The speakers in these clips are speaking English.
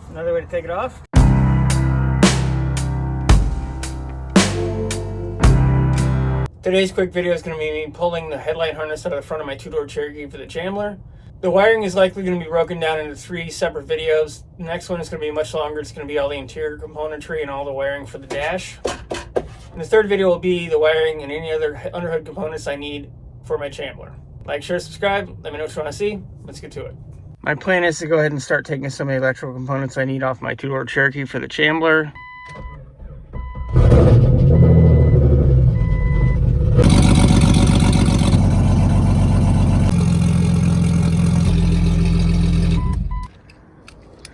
Another way to take it off. Today's quick video is going to be me pulling the headlight harness out of the front of my two-door Cherokee for the Chambler. The wiring is likely going to be broken down into 3 separate videos. The next one is going to be much longer. It's going to be all the interior componentry and all the wiring for the dash. And the third video will be the wiring and any other underhood components I need for my Chambler. Like, share, subscribe. Let me know what you want to see. Let's get to it. My plan is to go ahead and start taking some of the electrical components I need off my two-door Cherokee for the Chambler.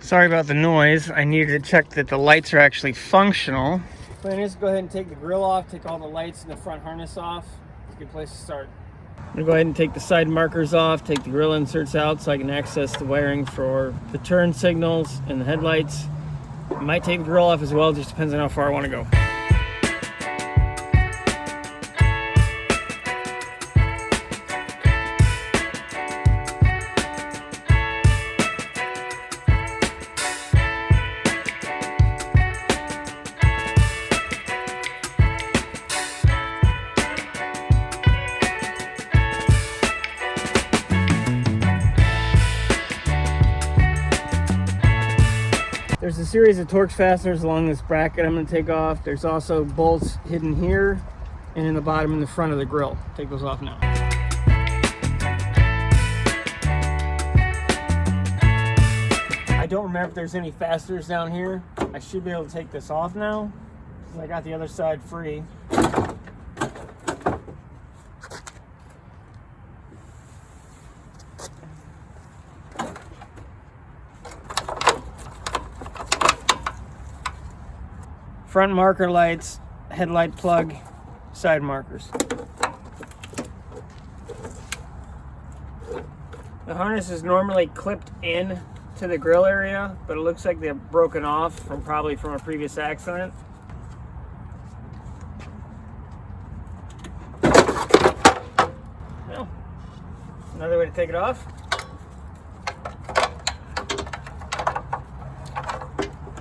Sorry about the noise. I needed to check that the lights are actually functional. Plan is to go ahead and take the grill off, take all the lights and the front harness off. It's a good place to start. I'm gonna go ahead and take the side markers off, take the grill inserts out so I can access the wiring for the turn signals and the headlights. I might take the grill off as well, just depends on how far I want to go. There's a series of Torx fasteners along this bracket I'm going to take off. There's also bolts hidden here and in the bottom and the front of the grill. Take those off now. I don't remember if there's any fasteners down here. I should be able to take this off now because I got the other side free. Front marker lights, headlight plug, side markers. The harness is normally clipped in to the grill area, but it looks like they're broken off from probably from a previous accident. Well, another way to take it off.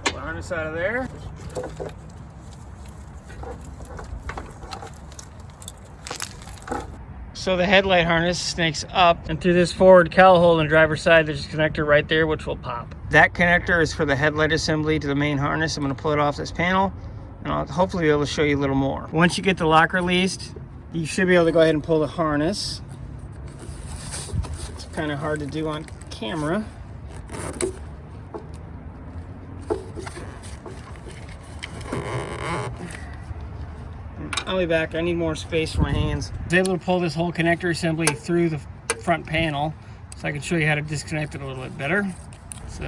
Pull the harness out of there. So the headlight harness snakes up and through this forward cowl hole on the driver's side, there's a connector right there which will pop. That connector is for the headlight assembly to the main harness. I'm going to pull it off this panel and I'll hopefully be able to show you a little more. Once you get the lock released, you should be able to go ahead and pull the harness. It's kind of hard to do on camera. I'll be back. I need more space for my hands. I was able to pull this whole connector assembly through the front panel so I can show you how to disconnect it a little bit better. So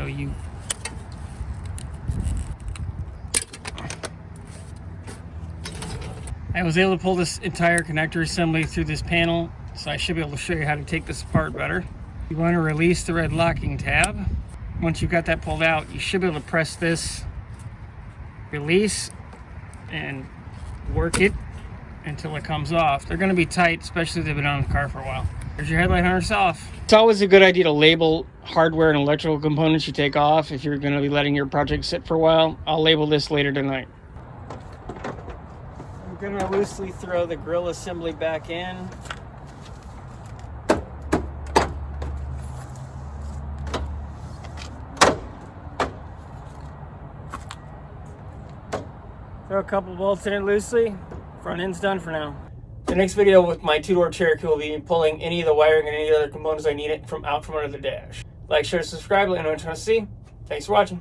I was able to pull this entire connector assembly through this panel, so I should be able to show you how to take this apart better. You want to release the red locking tab. Once you've got that pulled out, you should be able to press this release and work it until it comes off. They're going to be tight, especially if they've been on the car for a while. There's your headlight harness off. It's always a good idea to label hardware and electrical components you take off if you're going to be letting your project sit for a while. I'll label this later tonight. I'm going to loosely throw the grill assembly back in. Throw a couple bolts in it loosely. Front end's done for now. The next video with my two-door Cherokee will be pulling any of the wiring and any other components I need out from under the dash. Like, share, subscribe, let me know what you want to see. Thanks for watching.